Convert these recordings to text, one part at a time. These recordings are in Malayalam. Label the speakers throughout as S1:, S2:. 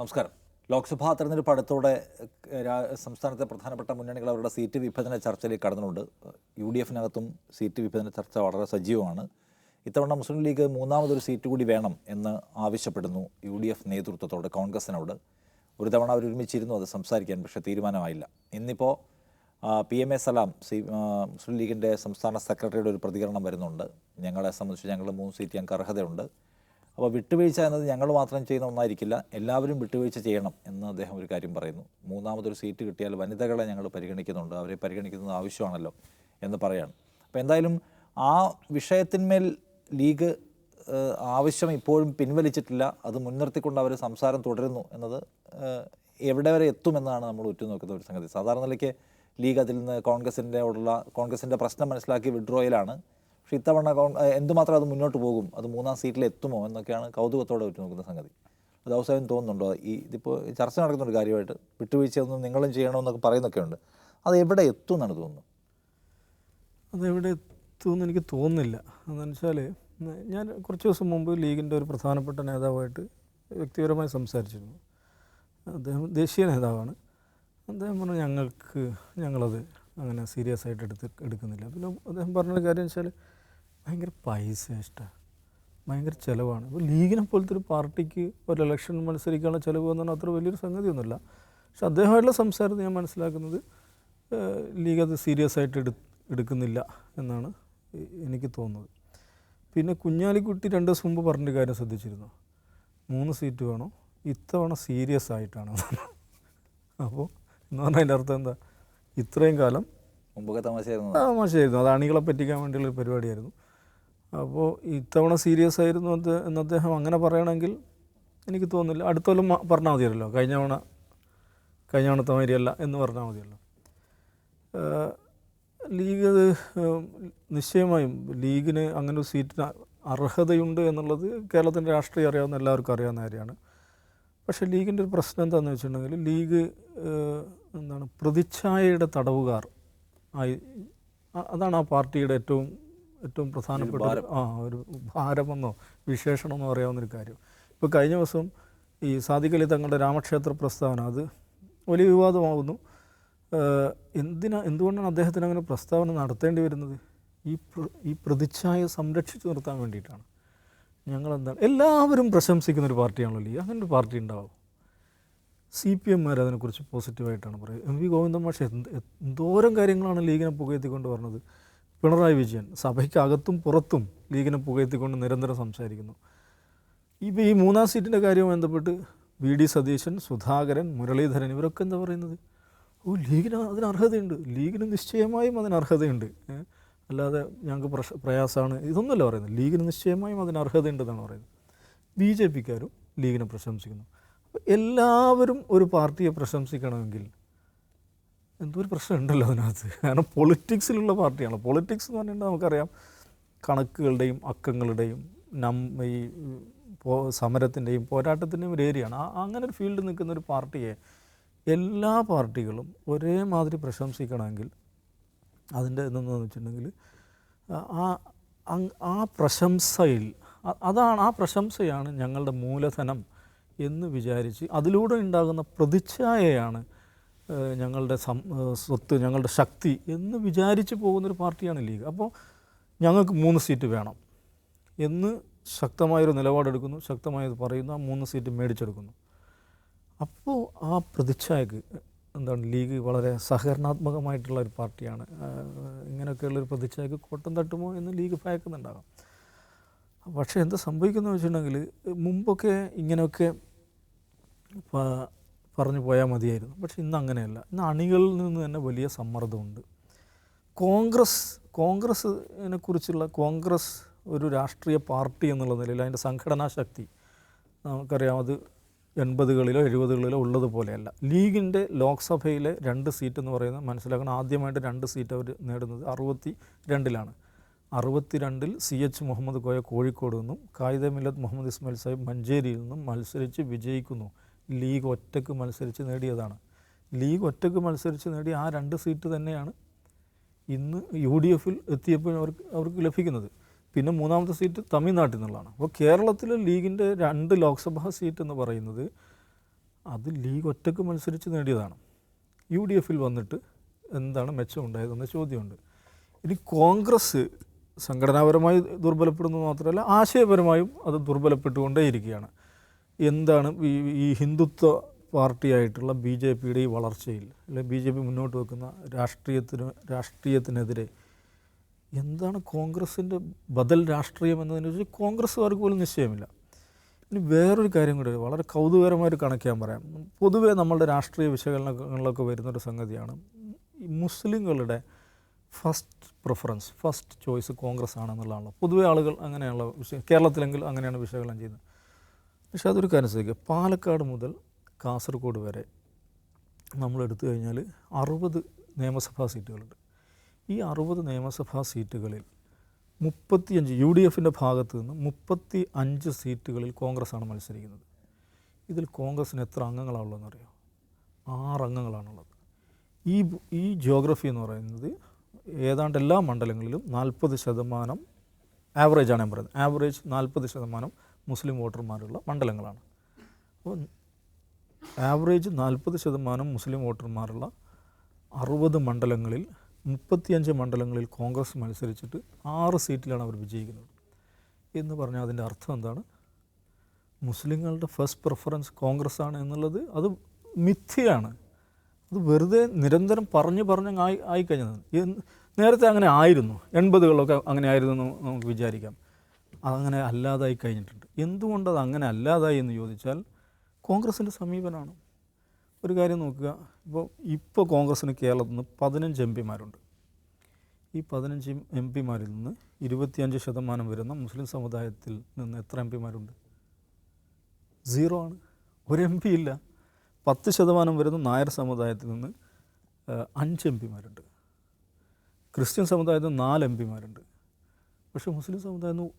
S1: നമസ്കാരം. ലോക്സഭാ തെരഞ്ഞെടുപ്പ് അടുത്തോടെ സംസ്ഥാനത്തെ പ്രധാനപ്പെട്ട മുന്നണികൾ അവരുടെ സീറ്റ് വിഭജന ചർച്ചയിലേക്ക് കടന്നുണ്ട്. UDF-നകത്തും സീറ്റ് വിഭജന ചർച്ച വളരെ സജീവമാണ്. ഇത്തവണ മുസ്ലിം ലീഗ് മൂന്നാമതൊരു സീറ്റ് കൂടി വേണം എന്ന് ആവശ്യപ്പെടുന്നു UDF നേതൃത്വത്തോട്, കോൺഗ്രസിനോട്. ഒരു തവണ അവരൊരുമിച്ചിരുന്നു അത് സംസാരിക്കാൻ, പക്ഷേ തീരുമാനമായില്ല. ഇന്നിപ്പോൾ PMA സലാം മുസ്ലിം ലീഗിൻ്റെ സംസ്ഥാന സെക്രട്ടറിയുടെ ഒരു പ്രതികരണം വരുന്നുണ്ട്. ഞങ്ങളെ സംബന്ധിച്ച് ഞങ്ങൾ 3 സീറ്റ് ഞങ്ങൾക്ക് അർഹതയുണ്ട്. അപ്പോൾ വിട്ടുവീഴ്ച എന്നത് ഞങ്ങൾ മാത്രം ചെയ്യുന്ന ഒന്നായിരിക്കില്ല, എല്ലാവരും വിട്ടുവീഴ്ച ചെയ്യണം എന്ന് അദ്ദേഹം ഒരു കാര്യം പറയുന്നു. മൂന്നാമതൊരു സീറ്റ് കിട്ടിയാൽ വനിതകളെ ഞങ്ങൾ പരിഗണിക്കുന്നുണ്ട്, അവരെ പരിഗണിക്കുന്നത് ആവശ്യമാണല്ലോ എന്ന് പറയാണ്. അപ്പോൾ എന്തായാലും ആ വിഷയത്തിന്മേൽ ലീഗ് ആവശ്യം ഇപ്പോഴും പിൻവലിച്ചിട്ടില്ല. അത് മുൻനിർത്തിക്കൊണ്ട് അവർ സംസാരം തുടരുന്നു എന്നത് എവിടെ വരെ എത്തുമെന്നാണ് നമ്മൾ ഉറ്റുനോക്കുന്ന ഒരു സംഗതി. സാധാരണ നിലയ്ക്ക് ലീഗ് അതിൽ നിന്ന് കോൺഗ്രസിൻ്റെ പ്രശ്നം മനസ്സിലാക്കി വിഡ്രോയിലാണ്. പക്ഷേ ഇത്തവണ എന്തുമാത്രം അത് മുന്നോട്ട് പോകും, അത് മൂന്നാം സീറ്റിൽ എത്തുമോ എന്നൊക്കെയാണ് കൗതുകത്തോടെ ഉറ്റുനോക്കുന്ന സംഗതി. അത് അവസാനം തോന്നുന്നുണ്ടോ? ഇതിപ്പോൾ ചർച്ച നടക്കുന്നൊരു കാര്യമായിട്ട് വിട്ടുവീഴ്ചയൊന്നും നിങ്ങളും ചെയ്യണമെന്നൊക്കെ പറയുന്നൊക്കെ ഉണ്ട്. അത് എവിടെ എത്തും എന്നാണ് തോന്നുന്നത്?
S2: അതെവിടെ എത്തുമെന്ന് എനിക്ക് തോന്നുന്നില്ല. അതെന്ന് വെച്ചാൽ ഞാൻ കുറച്ച് ദിവസം മുമ്പ് ലീഗിൻ്റെ ഒരു പ്രധാനപ്പെട്ട നേതാവായിട്ട് വ്യക്തിപരമായി സംസാരിച്ചിരുന്നു. അദ്ദേഹം ദേശീയ നേതാവാണ്. അദ്ദേഹം പറഞ്ഞു ഞങ്ങളത് അങ്ങനെ സീരിയസ് ആയിട്ട് എടുക്കുന്നില്ല. പിന്നെ അദ്ദേഹം പറഞ്ഞൊരു കാര്യം വെച്ചാൽ ഭയങ്കര പൈസ ഇഷ്ടമാണ്, ഭയങ്കര ചിലവാണ്. ഇപ്പോൾ ലീഗിനെ പോലത്തെ ഒരു പാർട്ടിക്ക് ഒരു ഇലക്ഷൻ മത്സരിക്കാനുള്ള ചിലവ് എന്ന് പറഞ്ഞാൽ അത്ര വലിയൊരു സംഗതിയൊന്നുമില്ല. പക്ഷെ അദ്ദേഹമായിട്ടുള്ള സംസാരത്തിൽ ഞാൻ മനസ്സിലാക്കുന്നത് ലീഗ് അത് സീരിയസ് ആയിട്ട് എടുക്കുന്നില്ല എന്നാണ് എനിക്ക് തോന്നുന്നത്. പിന്നെ കുഞ്ഞാലിക്കുട്ടി 2 ദിവസം മുമ്പ് പറഞ്ഞൊരു കാര്യം ശ്രദ്ധിച്ചിരുന്നു. 3 സീറ്റ് വേണോ, ഇത്തവണ സീരിയസ് ആയിട്ടാണ്. അപ്പോൾ എന്ന് പറഞ്ഞാൽ അതിൻ്റെ അർത്ഥം എന്താ? ഇത്രയും കാലം
S1: മുമ്പൊക്കെ തമാശയായിരുന്നു,
S2: അത് അണികളെ പറ്റിക്കാൻ വേണ്ടിയുള്ളൊരു പരിപാടിയായിരുന്നു. അപ്പോൾ ഇത്തവണ സീരിയസ് ആയിരുന്നു എന്ന് അദ്ദേഹം അങ്ങനെ പറയണമെങ്കിൽ എനിക്ക് തോന്നുന്നില്ല. അടുത്ത കൊല്ലം പറഞ്ഞാൽ മതിയല്ലോ, കഴിഞ്ഞ തവണത്തെ മാതിരിയല്ല എന്ന് പറഞ്ഞാൽ മതിയല്ലോ. ലീഗ് അത് നിശ്ചയമായും ലീഗിന് അങ്ങനെ ഒരു സീറ്റിന് അർഹതയുണ്ട് എന്നുള്ളത് കേരളത്തിൻ്റെ രാഷ്ട്രീയം അറിയാവുന്ന എല്ലാവർക്കും അറിയാവുന്ന കാര്യമാണ്. പക്ഷേ ലീഗിൻ്റെ ഒരു പ്രശ്നം എന്താണെന്ന് വെച്ചിട്ടുണ്ടെങ്കിൽ ലീഗ് പ്രതിച്ഛായയുടെ തടവുകാർ ആയി. അതാണ് ആ പാർട്ടിയുടെ ഏറ്റവും പ്രധാനപ്പെട്ട ഒരു ഭാരമെന്നോ വിശേഷണമെന്നോ അറിയാവുന്നൊരു കാര്യം. ഇപ്പോൾ കഴിഞ്ഞ ദിവസം ഈ സാദിഖ് അലി തങ്ങളുടെ രാമക്ഷേത്ര പ്രസ്താവന അത് വലിയ വിവാദമാകുന്നു. എന്തുകൊണ്ടാണ് അദ്ദേഹത്തിന് അങ്ങനെ പ്രസ്താവന നടത്തേണ്ടി വരുന്നത്? ഈ പ്രതിച്ഛായ സംരക്ഷിച്ചു നിർത്താൻ വേണ്ടിയിട്ടാണ്. എല്ലാവരും പ്രശംസിക്കുന്നൊരു പാർട്ടിയാണല്ലോ ലീഗ്. അങ്ങനെ ഒരു പാർട്ടി ഉണ്ടാവും? CPM അതിനെക്കുറിച്ച് പോസിറ്റീവായിട്ടാണ് പറയുന്നത്. MV ഗോവിന്ദൻ മാഷ് എന്തോരം കാര്യങ്ങളാണ് ലീഗിനെ പുകഴ്ത്തിക്കൊണ്ട് പറഞ്ഞത്. പിണറായി വിജയൻ സഭയ്ക്കകത്തും പുറത്തും ലീഗിനെ പുകഴ്ത്തിക്കൊണ്ട് നിരന്തരം സംസാരിക്കുന്നു. ഇപ്പോൾ ഈ 3-ാം സീറ്റിൻ്റെ കാര്യവുമായി ബന്ധപ്പെട്ട് VD സതീശൻ, സുധാകരൻ, മുരളീധരൻ ഇവരൊക്കെ എന്താ പറയുന്നത്? ലീഗിന് അതിന് അർഹതയുണ്ട്, ലീഗിന് നിശ്ചയമായും അതിന് അർഹതയുണ്ട്, അല്ലാതെ ഞങ്ങൾക്ക് പ്രയാസമാണ് ഇതൊന്നുമല്ല പറയുന്നത്. ലീഗിന് നിശ്ചയമായും അതിന് അർഹതയുണ്ടെന്നാണ് പറയുന്നത്. BJP-ക്കാരും ലീഗിനെ പ്രശംസിക്കുന്നു. അപ്പോൾ എല്ലാവരും ഒരു പാർട്ടിയെ പ്രശംസിക്കണമെങ്കിൽ എന്തോ ഒരു പ്രശ്നം ഉണ്ടല്ലോ അതിനകത്ത്. കാരണം പൊളിറ്റിക്സിലുള്ള പാർട്ടിയാണ്. പൊളിറ്റിക്സ് എന്ന് പറഞ്ഞിട്ടുണ്ടെങ്കിൽ നമുക്കറിയാം കണക്കുകളുടെയും അക്കങ്ങളുടെയും ഈ സമരത്തിൻ്റെയും പോരാട്ടത്തിൻ്റെയും ഒരു ഏരിയയാണ്. അങ്ങനെ ഒരു ഫീൽഡിൽ നിൽക്കുന്ന ഒരു പാർട്ടിയെ എല്ലാ പാർട്ടികളും ഒരേമാതിരി പ്രശംസിക്കണമെങ്കിൽ അതിൻ്റെ എന്തെന്ന് വെച്ചിട്ടുണ്ടെങ്കിൽ ആ പ്രശംസയിൽ ആ പ്രശംസയാണ് ഞങ്ങളുടെ മൂലധനം എന്ന് വിചാരിച്ച് അതിലൂടെ ഉണ്ടാകുന്ന പ്രതിച്ഛായയാണ് ഞങ്ങളുടെ സ്വത്ത്, ഞങ്ങളുടെ ശക്തി എന്ന് വിചാരിച്ച് പോകുന്നൊരു പാർട്ടിയാണ് ലീഗ്. അപ്പോൾ ഞങ്ങൾക്ക് 3 സീറ്റ് വേണം എന്ന് ശക്തമായൊരു നിലപാടെടുക്കുന്നു, ശക്തമായത് പറയുന്നു, ആ 3 സീറ്റ് മേടിച്ചെടുക്കുന്നു. അപ്പോൾ ആ പ്രതിച്ഛായക്ക് ലീഗ് വളരെ സഹകരണാത്മകമായിട്ടുള്ള ഒരു പാർട്ടിയാണ്. ഇങ്ങനെയൊക്കെയുള്ളൊരു പ്രതിച്ഛായക്ക് കോട്ടം തട്ടുമോ എന്ന് ലീഗ് ഭയക്കുന്നുണ്ടാകാം. പക്ഷേ എന്താ സംഭവിക്കുന്നത് വെച്ചിട്ടുണ്ടെങ്കിൽ മുമ്പൊക്കെ ഇങ്ങനെയൊക്കെ പറഞ്ഞു പോയാൽ മതിയായിരുന്നു. പക്ഷേ ഇന്ന് അങ്ങനെയല്ല. ഇന്ന് അണികളിൽ നിന്ന് തന്നെ വലിയ സമ്മർദ്ദമുണ്ട്. കോൺഗ്രസിനെ കുറിച്ചുള്ള കോൺഗ്രസ് ഒരു രാഷ്ട്രീയ പാർട്ടി എന്നുള്ള നിലയിൽ അതിൻ്റെ സംഘടനാ ശക്തി നമുക്കറിയാം, അത് 80-കളിലോ 70-കളിലോ ഉള്ളതുപോലെയല്ല. ലീഗിൻ്റെ ലോക്സഭയിലെ 2 സീറ്റ് എന്ന് പറയുന്നത് മനസ്സിലാക്കണം. ആദ്യമായിട്ട് 2 സീറ്റ് അവർ നേടുന്നത് 62-ലാണ്. 62-ൽ CH മുഹമ്മദ് കോയ കോഴിക്കോട് നിന്നും കായിദ മില്ലത്ത് മുഹമ്മദ് ഇസ്മായിൽ സാഹിബ് മഞ്ചേരിയിൽ നിന്നും മത്സരിച്ച് വിജയിക്കുന്നു. ലീഗ് ഒറ്റയ്ക്ക് മത്സരിച്ച് നേടിയതാണ്. ലീഗ് ഒറ്റയ്ക്ക് മത്സരിച്ച് നേടിയ ആ 2 സീറ്റ് തന്നെയാണ് ഇന്ന് UDF-ൽ എത്തിയപ്പോൾ അവർക്ക് ലഭിക്കുന്നത്. പിന്നെ 3-ാമത്തെ സീറ്റ് തമിഴ്നാട്ടിൽ നിന്നുള്ളതാണ്. അപ്പോൾ കേരളത്തിൽ ലീഗിൻ്റെ 2 ലോക്സഭാ സീറ്റ് എന്ന് പറയുന്നത് അത് ലീഗ് ഒറ്റക്ക് മത്സരിച്ച് നേടിയതാണ്. UDFിൽ വന്നിട്ട് എന്താണ് മെച്ചമുണ്ടായതെന്ന ചോദ്യമുണ്ട്. ഇനി കോൺഗ്രസ് സംഘടനാപരമായി ദുർബലപ്പെടുന്നത് മാത്രമല്ല ആശയപരമായും അത് ദുർബലപ്പെട്ടുകൊണ്ടേയിരിക്കുകയാണ്. എന്താണ് ഈ ഹിന്ദുത്വ പാർട്ടിയായിട്ടുള്ള BJPയുടെ ഈ വളർച്ചയിൽ, അല്ലെങ്കിൽ BJP മുന്നോട്ട് വെക്കുന്ന രാഷ്ട്രീയത്തിനെതിരെ എന്താണ് കോൺഗ്രസിൻ്റെ ബദൽ രാഷ്ട്രീയം എന്നതിനെക്കുറിച്ച് കോൺഗ്രസ്സുകാർക്ക് പോലും നിശ്ചയമില്ല. ഇനി വേറൊരു കാര്യം കൂടി വളരെ കൗതുകകരമായൊരു കണക്ക് ഞാൻ പറയാം. പൊതുവേ നമ്മളുടെ രാഷ്ട്രീയ വിശകലനങ്ങളിലൊക്കെ വരുന്നൊരു സംഗതിയാണ്, ഈ മുസ്ലിങ്ങളുടെ first preference, first choice Congress ആണെന്നുള്ളതാണല്ലോ പൊതുവേ ആളുകൾ അങ്ങനെയുള്ള കേരളത്തിലെങ്കിൽ അങ്ങനെയാണ് വിശകലനം ചെയ്യുന്നത്. പക്ഷേ അതൊരു കാര്യം ശ്രദ്ധിക്കുക, പാലക്കാട് മുതൽ കാസർഗോഡ് വരെ നമ്മൾ എടുത്തു കഴിഞ്ഞാൽ 60 നിയമസഭാ സീറ്റുകളുണ്ട്. ഈ 60 നിയമസഭാ സീറ്റുകളിൽ 35 UDFിൻ്റെ ഭാഗത്ത് നിന്ന് 35 സീറ്റുകളിൽ കോൺഗ്രസ്സാണ് മത്സരിക്കുന്നത്. ഇതിൽ കോൺഗ്രസ്സിന് എത്ര അംഗങ്ങളാണുള്ളതെന്ന് അറിയോ? 6 അംഗങ്ങളാണുള്ളത്. ഈ ജിയോഗ്രഫി എന്ന് പറയുന്നത് ഏതാണ്ട് എല്ലാ മണ്ഡലങ്ങളിലും 40% ആവറേജാണ് ഞാൻ പറയുന്നത്, ആവറേജ് 40% മുസ്ലിം വോട്ടർമാരുള്ള മണ്ഡലങ്ങളാണ്. അപ്പോൾ ആവറേജ് 40% മുസ്ലിം വോട്ടർമാരുള്ള 60 മണ്ഡലങ്ങളിൽ 35 മണ്ഡലങ്ങളിൽ കോൺഗ്രസ് മത്സരിച്ചിട്ട് 6 സീറ്റിലാണ് അവർ വിജയിക്കുന്നത്. എന്ന് പറഞ്ഞാൽ അതിൻ്റെ അർത്ഥം എന്താണ്? മുസ്ലിങ്ങളുടെ ഫസ്റ്റ് പ്രിഫറൻസ് കോൺഗ്രസ് ആണ് എന്നുള്ളത് അത് മിഥ്യയാണ്. അത് വെറുതെ നിരന്തരം പറഞ്ഞ് ആയിക്കഴിഞ്ഞത്. നേരത്തെ അങ്ങനെ ആയിരുന്നു, 80കളിലൊക്കെ അങ്ങനെ ആയിരുന്നു എന്ന് നമുക്ക് വിചാരിക്കാം. അതങ്ങനെ അല്ലാതായി കഴിഞ്ഞിട്ടുണ്ട്. എന്തുകൊണ്ടത് അങ്ങനെ അല്ലാതായി എന്ന് ചോദിച്ചാൽ കോൺഗ്രസിൻ്റെ സമീപനമാണ്. ഒരു കാര്യം നോക്കുക, ഇപ്പോൾ കോൺഗ്രസ്സിന് കേരളത്തിൽ നിന്ന് 15 MP-മാരുണ്ട്. ഈ 15 MP-മാരിൽ നിന്ന് 25% വരുന്ന മുസ്ലിം സമുദായത്തിൽ നിന്ന് എത്ര MP-മാരുണ്ട്? 0 ആണ്. ഒരു MP ഇല്ല. 10% വരുന്ന നായർ സമുദായത്തിൽ നിന്ന് 5 MP-മാരുണ്ട്. ക്രിസ്ത്യൻ സമുദായത്തിൽ നിന്ന് 4 MP-മാരുണ്ട്. പക്ഷേ മുസ്ലിം സമുദായത്തിൽ നിന്ന്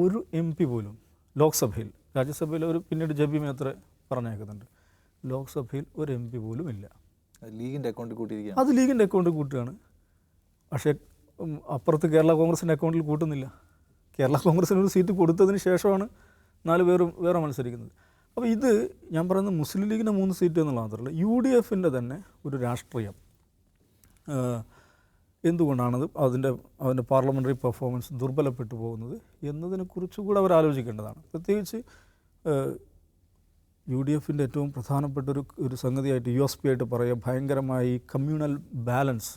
S2: ഒരു MP പോലും ലോക്സഭയിൽ, രാജ്യസഭയിൽ ഒരു പിന്നീട് ജബി മേത്ര പറഞ്ഞേക്കുന്നുണ്ട്, ലോക്സഭയിൽ ഒരു MP പോലും ഇല്ല.
S1: ലീഗിൻ്റെ അക്കൗണ്ടിൽ കൂട്ടിയിരിക്കുക. അത്
S2: ലീഗിൻ്റെ അക്കൗണ്ടിൽ കൂട്ടുകയാണ്. പക്ഷേ അപ്പുറത്ത് കേരള കോൺഗ്രസിൻ്റെ അക്കൗണ്ടിൽ കൂട്ടുന്നില്ല. കേരള കോൺഗ്രസിന് ഒരു സീറ്റ് കൊടുത്തതിന് ശേഷമാണ് 4 പേരും വേറെ മത്സരിക്കുന്നത്. അപ്പോൾ ഇത് ഞാൻ പറയുന്നത് മുസ്ലിം ലീഗിൻ്റെ 3 സീറ്റ് എന്നുള്ള മാത്രമല്ല, UDFിൻ്റെ തന്നെ ഒരു രാഷ്ട്രീയം എന്തുകൊണ്ടാണത് അതിൻ്റെ പാർലമെൻ്ററി പെർഫോമൻസ് ദുർബലപ്പെട്ടു പോകുന്നത് എന്നതിനെക്കുറിച്ച് കൂടെ അവർ ആലോചിക്കേണ്ടതാണ്. പ്രത്യേകിച്ച് UDFിൻ്റെ ഏറ്റവും പ്രധാനപ്പെട്ട ഒരു സംഗതിയായിട്ട് USP ആയിട്ട് പറയുക, ഭയങ്കരമായി കമ്മ്യൂണൽ ബാലൻസ്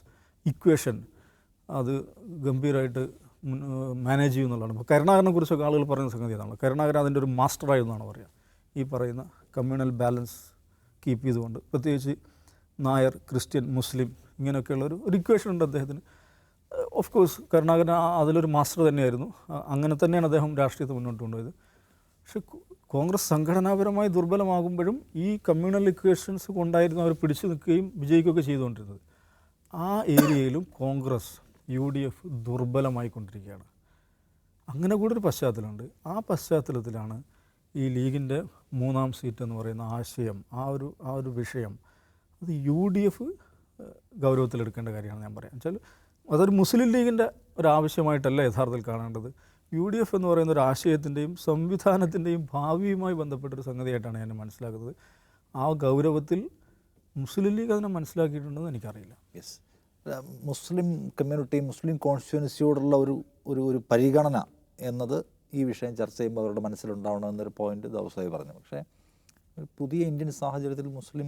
S2: ഇക്വേഷൻ അത് ഗംഭീരമായിട്ട് മാനേജ് ചെയ്യുന്നുള്ളതാണ്. ഇപ്പോൾ കരുണാകരനെ കുറിച്ചൊക്കെ ആളുകൾ പറയുന്ന സംഗതി അതാണ്. കരുണാകരൻ അതിൻ്റെ ഒരു മാസ്റ്ററായെന്നാണ് പറയുക. ഈ പറയുന്ന കമ്മ്യൂണൽ ബാലൻസ് കീപ്പ് ചെയ്തുകൊണ്ട്, പ്രത്യേകിച്ച് നായർ, ക്രിസ്ത്യൻ, മുസ്ലിം ഇങ്ങനെയൊക്കെയുള്ളൊരു ഇക്വേഷൻ ഉണ്ട് അദ്ദേഹത്തിന്. ഓഫ് കോഴ്സ് കരുണാകരൻ അതിലൊരു മാസ്റ്റർ തന്നെയായിരുന്നു. അങ്ങനെ തന്നെയാണ് അദ്ദേഹം രാഷ്ട്രീയത്തെ മുന്നോട്ട് കൊണ്ടുപോയത്. പക്ഷേ കോൺഗ്രസ് സംഘടനാപരമായി ദുർബലമാകുമ്പോഴും ഈ കമ്മ്യൂണൽ ഇക്വേഷൻസ് കൊണ്ടായിരുന്നു അവർ പിടിച്ചു നിൽക്കുകയും വിജയിക്കുകയൊക്കെ ചെയ്തുകൊണ്ടിരുന്നത്. ആ ഏരിയയിലും കോൺഗ്രസ് UDF ദുർബലമായിക്കൊണ്ടിരിക്കുകയാണ്. അങ്ങനെ കൂടെ ഒരു പശ്ചാത്തലമുണ്ട്. ആ പശ്ചാത്തലത്തിലാണ് ഈ ലീഗിൻ്റെ 3ാം സീറ്റ് എന്ന് പറയുന്ന ആശയം, ആ ഒരു വിഷയം, അത് UDF ഗൗരവത്തിലെടുക്കേണ്ട കാര്യമാണ് ഞാൻ പറയാം. വെച്ചാൽ അതൊരു മുസ്ലിം ലീഗിൻ്റെ ഒരാവശ്യമായിട്ടല്ല യഥാർത്ഥത്തിൽ കാണേണ്ടത്. UDF എന്ന് പറയുന്ന ഒരു ആശയത്തിൻ്റെയും സംവിധാനത്തിൻ്റെയും ഭാവിയുമായി ബന്ധപ്പെട്ടൊരു സംഗതിയായിട്ടാണ് ഞാൻ മനസ്സിലാക്കുന്നത്. ആ ഗൗരവത്തിൽ മുസ്ലിം ലീഗ് അതിനെ മനസ്സിലാക്കിയിട്ടുണ്ടെന്ന് എനിക്കറിയില്ല.
S1: യെസ്, മുസ്ലിം കമ്മ്യൂണിറ്റി, മുസ്ലിം കോൺസ്റ്റിറ്റ്യുവൻസിയോടുള്ള ഒരു പരിഗണന എന്നത് ഈ വിഷയം ചർച്ച ചെയ്യുമ്പോൾ അവരുടെ മനസ്സിലുണ്ടാവണമെന്നൊരു പോയിന്റ് ദിവസമായി പറഞ്ഞു. പക്ഷേ ഒരു പുതിയ ഇന്ത്യൻ സാഹചര്യത്തിൽ മുസ്ലിം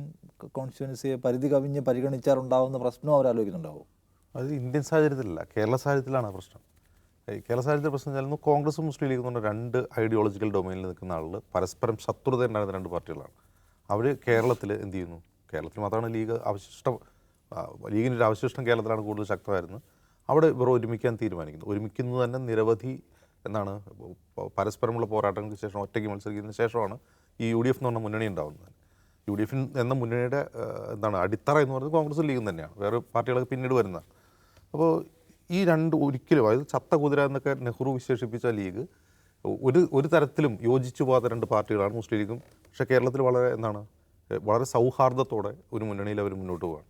S1: കോൺസ്റ്റിറ്റ്യുവൻസിയെ പരിധി കവിഞ്ഞ് പരിഗണിച്ചാലുണ്ടാകുന്ന പ്രശ്നവും അവർ ആലോചിക്കുന്നുണ്ടാവും.
S3: അത് ഇന്ത്യൻ സാഹചര്യത്തിലല്ല, കേരള സാഹചര്യത്തിലാണ് പ്രശ്നം. കേരള സാഹചര്യത്തിൽ പ്രശ്നം വെച്ചാൽ കോൺഗ്രസും മുസ്ലിം ലീഗും എന്ന് പറഞ്ഞ 2 ഐഡിയോളജിക്കൽ ഡൊമൈനിൽ നിൽക്കുന്ന ആളുകൾ പരസ്പരം ശത്രുത ഉണ്ടായിരുന്ന 2 പാർട്ടികളാണ്. അവർ കേരളത്തിൽ എന്ത് ചെയ്യുന്നു? കേരളത്തിൽ മാത്രമാണ് ലീഗിൻ്റെ ഒരു അവശിഷ്ടം കേരളത്തിലാണ് കൂടുതൽ ശക്തമായിരുന്നത്. അവിടെ ഇവർ ഒരുമിക്കാൻ തീരുമാനിക്കുന്നു. ഒരുമിക്കുന്നത് തന്നെ നിരവധി പരസ്പരമുള്ള പോരാട്ടങ്ങൾക്ക് ശേഷം, ഒറ്റയ്ക്ക് മത്സരിക്കുന്നതിന് ശേഷമാണ് ഈ UDF എന്ന് പറഞ്ഞ മുന്നണി ഉണ്ടാകുന്നത്. UDF എന്ന മുന്നണിയുടെ അടിത്തറ എന്ന് പറയുന്നത് കോൺഗ്രസും ലീഗും തന്നെയാണ്. വേറെ പാർട്ടികളൊക്കെ പിന്നീട് വരുന്നതാണ്. അപ്പോൾ ഈ 2 ഒരിക്കലും, അതായത് ചത്ത കുതിര എന്നൊക്കെ നെഹ്റു വിശേഷിപ്പിച്ച ലീഗ് ഒരു തരത്തിലും യോജിച്ചു പോകാത്ത 2 പാർട്ടികളാണ് മുസ്ലിം ലീഗും. പക്ഷേ കേരളത്തിൽ വളരെ സൗഹാർദ്ദത്തോടെ ഒരു മുന്നണിയിൽ അവർ മുന്നോട്ട് പോവുകയാണ്.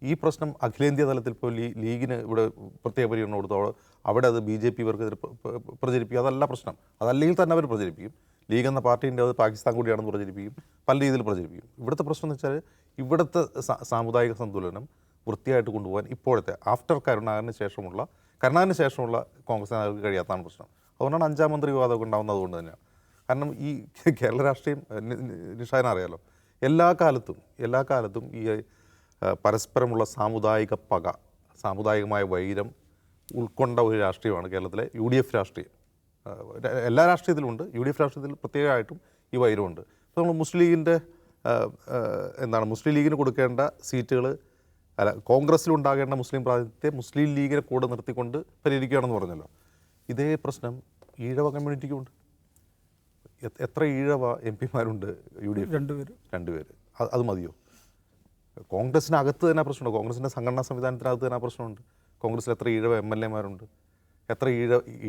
S3: ഈ പ്രശ്നം അഖിലേന്ത്യാ തലത്തിൽ ഇപ്പോൾ ലീഗിന് ഇവിടെ പ്രത്യേക പരിഗണന കൊടുത്തോ അവിടെ അത് BJP ഇവർക്കെതിരെ പ്രചരിപ്പിക്കുക, അതല്ല പ്രശ്നം. അതല്ലെങ്കിൽ തന്നെ അവർ പ്രചരിപ്പിക്കും. ലീഗ് എന്ന പാർട്ടീൻ്റെ അത് പാകിസ്ഥാൻ കൂടിയാണെന്ന് പ്രചരിപ്പിക്കും, പല രീതിയിൽ പ്രചരിപ്പിക്കും. ഇവിടുത്തെ പ്രശ്നം എന്ന് വെച്ചാൽ ഇവിടുത്തെ സാമുദായിക സന്തുലനം വൃത്തിയായിട്ട് കൊണ്ടുപോകാൻ ഇപ്പോഴത്തെ ആഫ്റ്റർ കരുണാകരന് ശേഷമുള്ള കോൺഗ്രസ് നേതാക്കൾക്ക് കഴിയാത്തതാണ് പ്രശ്നം. അതുകൊണ്ടാണ് 5-ാം മന്ത്രി വിവാദമൊക്കെ ഉണ്ടാകുന്നത്. അതുകൊണ്ട് തന്നെയാണ്. കാരണം ഈ കേരള രാഷ്ട്രീയം നിഷാദിനെ അറിയാലോ, എല്ലാ കാലത്തും ഈ പരസ്പരമുള്ള സാമുദായിക പക, സാമുദായികമായ വൈരം ഉൾക്കൊണ്ട ഒരു രാഷ്ട്രീയമാണ് കേരളത്തിലെ UDF രാഷ്ട്രീയം. എല്ലാ രാഷ്ട്രീയത്തിലുമുണ്ട്, UDF രാഷ്ട്രീയത്തിൽ പ്രത്യേകമായിട്ടും ഈ വൈരമുണ്ട്. ഇപ്പോൾ നമ്മൾ മുസ്ലിം ലീഗിന് കൊടുക്കേണ്ട സീറ്റുകൾ കോൺഗ്രസ്സിലുണ്ടാകേണ്ട മുസ്ലിം പ്രാതിനിധ്യത്തെ മുസ്ലിം ലീഗിനെ കൂടെ നിർത്തിക്കൊണ്ട് പരിഹരിക്കുകയാണെന്ന് പറഞ്ഞല്ലോ. ഇതേ പ്രശ്നം ഈഴവ കമ്മ്യൂണിറ്റിക്കുമുണ്ട്. എത്ര ഈഴവ MP-മാരുണ്ട് UDF?
S2: 2 പേര്.
S3: 2 പേര്. അത് മതിയോ? കോൺഗ്രസിനകത്ത് തന്നെ പ്രശ്നമുണ്ട്, കോൺഗ്രസിൻ്റെ സംഘടനാ സംവിധാനത്തിനകത്ത് തന്നെ പ്രശ്നമുണ്ട്. കോൺഗ്രസ്സിൽ എത്ര ഈഴവ MLA-മാരുണ്ട്, എത്ര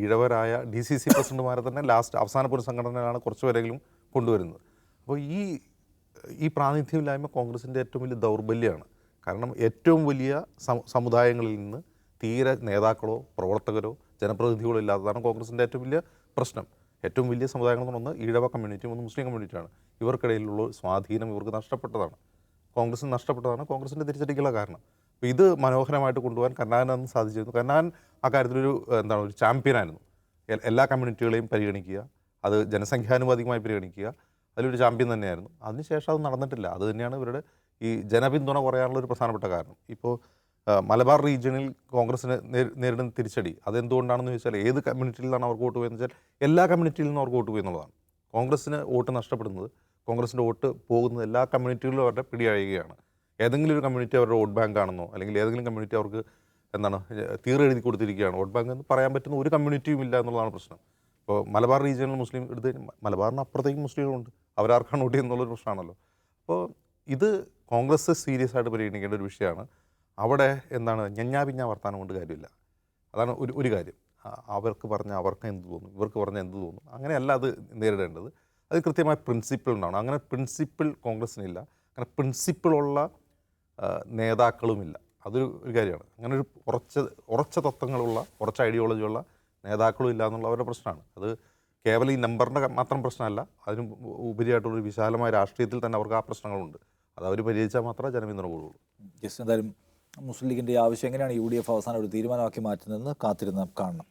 S3: ഈഴവരായ DCC പ്രസിഡന്റുമാരെ തന്നെ അവസാന പുനഃസംഘടനയിലാണ് കുറച്ച് പേരെങ്കിലും കൊണ്ടുവരുന്നത്. അപ്പോൾ ഈ പ്രാതിനിധ്യമില്ലായ്മ കോൺഗ്രസിൻ്റെ ഏറ്റവും വലിയ ദൗർബല്യമാണ്. കാരണം ഏറ്റവും വലിയ സമുദായങ്ങളിൽ നിന്ന് തീരെ നേതാക്കളോ പ്രവർത്തകരോ ജനപ്രതിനിധികളോ ഇല്ലാത്തതാണ് കോൺഗ്രസിൻ്റെ ഏറ്റവും വലിയ പ്രശ്നം. ഏറ്റവും വലിയ സമുദായങ്ങളെന്ന് പറഞ്ഞാൽ ഈഴവ കമ്മ്യൂണിറ്റിയും ഒന്ന് മുസ്ലിം കമ്മ്യൂണിറ്റിയാണ്. ഇവർക്കിടയിലുള്ള സ്വാധീനം ഇവർക്ക് നഷ്ടപ്പെട്ടതാണ്, കോൺഗ്രസിന് നഷ്ടപ്പെട്ടതാണ് കോൺഗ്രസിൻ്റെ തിരിച്ചടിക്കുള്ള കാരണം. അപ്പോൾ ഇത് മനോഹരമായിട്ട് കൊണ്ടുപോകാൻ കരുണാകരന് സാധിച്ചിരുന്നു. കരുണാകരൻ ആ കാര്യത്തിലൊരു ഒരു ചാമ്പ്യനായിരുന്നു. എല്ലാ കമ്മ്യൂണിറ്റികളെയും പരിഗണിക്കുക, അത് ജനസംഖ്യാനുപാതികമായി പരിഗണിക്കുക, അതിലൊരു ചാമ്പ്യൻ തന്നെയായിരുന്നു. അതിനുശേഷം അത് നടന്നിട്ടില്ല. അത് തന്നെയാണ് ഇവരുടെ ഈ ജനപിന്തുണ കുറയാനുള്ള ഒരു പ്രധാനപ്പെട്ട കാരണം. ഇപ്പോൾ മലബാർ റീജിയണിൽ കോൺഗ്രസിന് നേരിടുന്ന തിരിച്ചടി അതെന്തുകൊണ്ടാണെന്ന് ചോദിച്ചാൽ, ഏത് കമ്മ്യൂണിറ്റിയിൽ നിന്നാണ് അവർക്ക് വോട്ട് പോയെന്ന് വെച്ചാൽ എല്ലാ കമ്മ്യൂണിറ്റിയിൽ നിന്നും അവർക്ക് വോട്ട് പോയി എന്നുള്ളതാണ്. കോൺഗ്രസിന് വോട്ട് നഷ്ടപ്പെടുന്നത്, കോൺഗ്രസിൻ്റെ വോട്ട് പോകുന്നത് എല്ലാ കമ്മ്യൂണിറ്റികളിലും അവരുടെ പിടിയഴിയുകയാണ്. ഏതെങ്കിലും ഒരു കമ്മ്യൂണിറ്റി അവരുടെ വോട്ട് ബാങ്ക് ആണെന്നോ അല്ലെങ്കിൽ ഏതെങ്കിലും കമ്മ്യൂണിറ്റി അവർക്ക് തീരെഴുതി കൊടുത്തിരിക്കുകയാണ്, വോട്ട് ബാങ്ക് എന്ന് പറയാൻ പറ്റുന്ന ഒരു കമ്മ്യൂണിറ്റിയും ഇല്ല എന്നുള്ളതാണ് പ്രശ്നം. ഇപ്പോൾ മലബാർ റീജിയണിൽ മുസ്ലിം എടുത്ത് കഴിഞ്ഞാൽ മലബാറിന് അപ്പുറത്തേക്കും മുസ്ലിങ്ങളുണ്ട്, അവരാർക്കാണ് വോട്ട് ചെയ്യുന്നുള്ളൊരു പ്രശ്നമാണല്ലോ. അപ്പോൾ ഇത് കോൺഗ്രസ് സീരിയസ് ആയിട്ട് പരിഗണിക്കേണ്ട ഒരു വിഷയമാണ്. അവിടെ ഞഞ്ഞാപിഞ്ഞ വർത്താനം കൊണ്ട് കാര്യമില്ല. അതാണ് ഒരു കാര്യം. അവർക്ക് പറഞ്ഞാൽ അവർക്ക് എന്ത് തോന്നും, ഇവർക്ക് പറഞ്ഞാൽ എന്ത് തോന്നും, അങ്ങനെയല്ല അത് നേരിടേണ്ടത്. അത് കൃത്യമായ പ്രിൻസിപ്പിൾ ഉണ്ടാവണം. അങ്ങനെ പ്രിൻസിപ്പിൾ കോൺഗ്രസ്സിനില്ല, അങ്ങനെ പ്രിൻസിപ്പിളുള്ള നേതാക്കളുമില്ല. അതൊരു കാര്യമാണ്. അങ്ങനെ ഒരു ഉറച്ച തത്വങ്ങളുള്ള, ഉറച്ച ഐഡിയോളജിയുള്ള നേതാക്കളും ഇല്ല എന്നുള്ള അവരുടെ പ്രശ്നമാണ്. അത് കേവലം ഈ നമ്പറിൻ്റെ മാത്രം പ്രശ്നമല്ല, അതിന് ഉപരിയായിട്ടുള്ളൊരു വിശാലമായ രാഷ്ട്രീയത്തിൽ തന്നെ അവർക്ക് ആ പ്രശ്നങ്ങളുണ്ട്. അത് അവർ പരിഹരിച്ചാൽ മാത്രമേ ജനപിന്തുണ കൂടുള്ളൂ.
S1: എന്തായാലും മുസ്ലിം ലീഗിൻ്റെ ആവശ്യം എങ്ങനെയാണ് UDF അവസാനം ഒരു തീരുമാനമാക്കി മാറ്റുന്നതെന്ന് കാത്തിരുന്ന് കാണണം.